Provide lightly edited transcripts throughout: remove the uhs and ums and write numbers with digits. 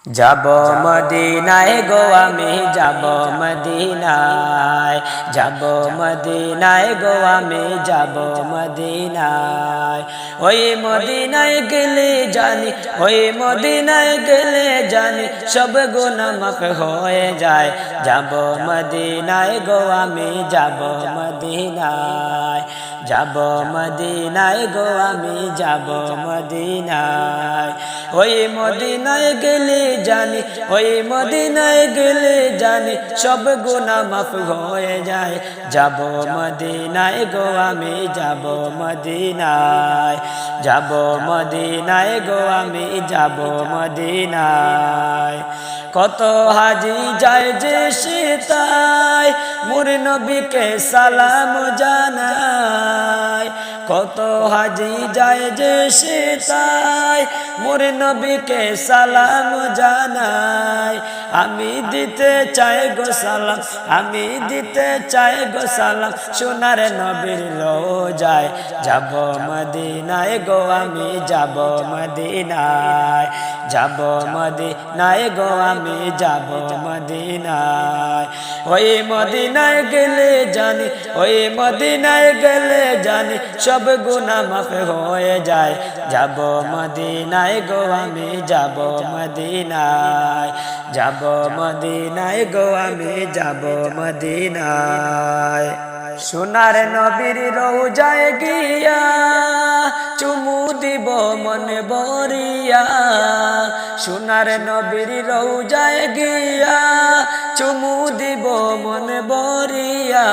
যাব মদিনায় গো আমি যাব মদিনায়, যাব মদিনায় গো আমি যাব মদিনায়। ওই মদিনায় গেলে জানি, ওই মদিনায় গেলে জানি সব গুনাহ মাফ হয়ে যায়। যাব মদিনায় গো আমি যাব মদিনায়, যাব মদিনায় গো আমি যাব মদিনায়। ওই মদিনায় গেলে জানি, ওই মদিনায় গেলে জানি সব গুনাহ মাফ হয়ে যায়। যাব মদিনায় গো আমি যাব মদিনায়, যাব মদিনায় গো আমি যাব মদিনায়। কত হাজি যায় যে সেতায় মোর নবীকে সালাম জানায়। কত হাজি যায় যে সেতায় মোর নবীকে সালাম জানায়। আমি দিতে চাই গো সালাম, আমি দিতে চাই গো সালাম সোনার নবীর রোজায়। যাব মদিনায় গো আমি যাব মদিনায়, যাব মদিনায় গো আমি যাব মদিনায়। ওই মদিনায় গেলে জানি, ওই মদিনায় গেলে জানি সব গুনাহ মাফ হয়ে যায়। যাব মদিনায় গো আমি যাব মদিনায়, যাব মদিনায় গো আমি যাব মদিনায়। সোনার নবীর রওজায় গিয়া চুমু দিব মনে বরিয়া। সোনার নবীর রওজায় গিয়া চুমু দিব মনে বরিয়া।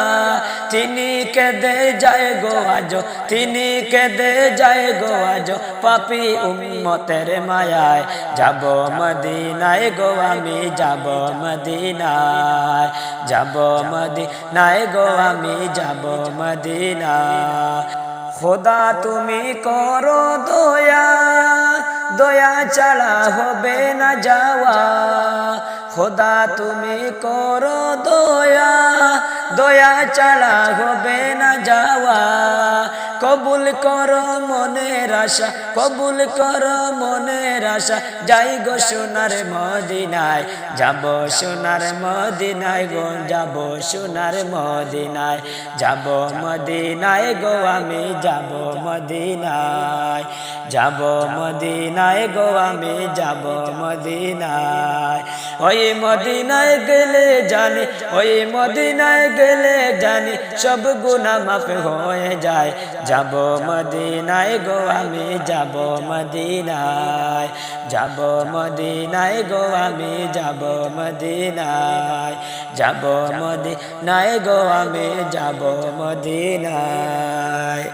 তিনি কেঁদে যায় গো আজ, তিনি কেঁদে যায় গো আজ পাপী উম্মতের মায়ায়। যাব মদিনায় গো আমি যাব মদিনায়, যাব মদিনায় গো আমি যাব মদিনায়। খোদা তুমি করো দয়া, দয়া ছাড়া হবে না যাওয়া। খোদা তুমি করো দয়া, দয়া ছাড়া হবে না যাওয়া। কবুল করো মনের আশা, কবুল করো মনের আশা। যাই গো সোনার মদিনায়, যাব সোনার মদিনায় গো, যাব সোনার মদিনায়, যাব মদিনায় গো আমি যাব মদিনায়, যাব মদিনায় গো আমি যাব মদিনায়। ওই মদিনায় গেলে জানি, ওই মদিনায় গেলে জানি সব গুনাহ মাফ হয়ে যায়। যাব মদিনায় গো আমি যাব মদিনায়, যাব মদিনায় গো আমি যাব মদিনায়, যাব মদিনায় গো আমি যাব মদিনায়।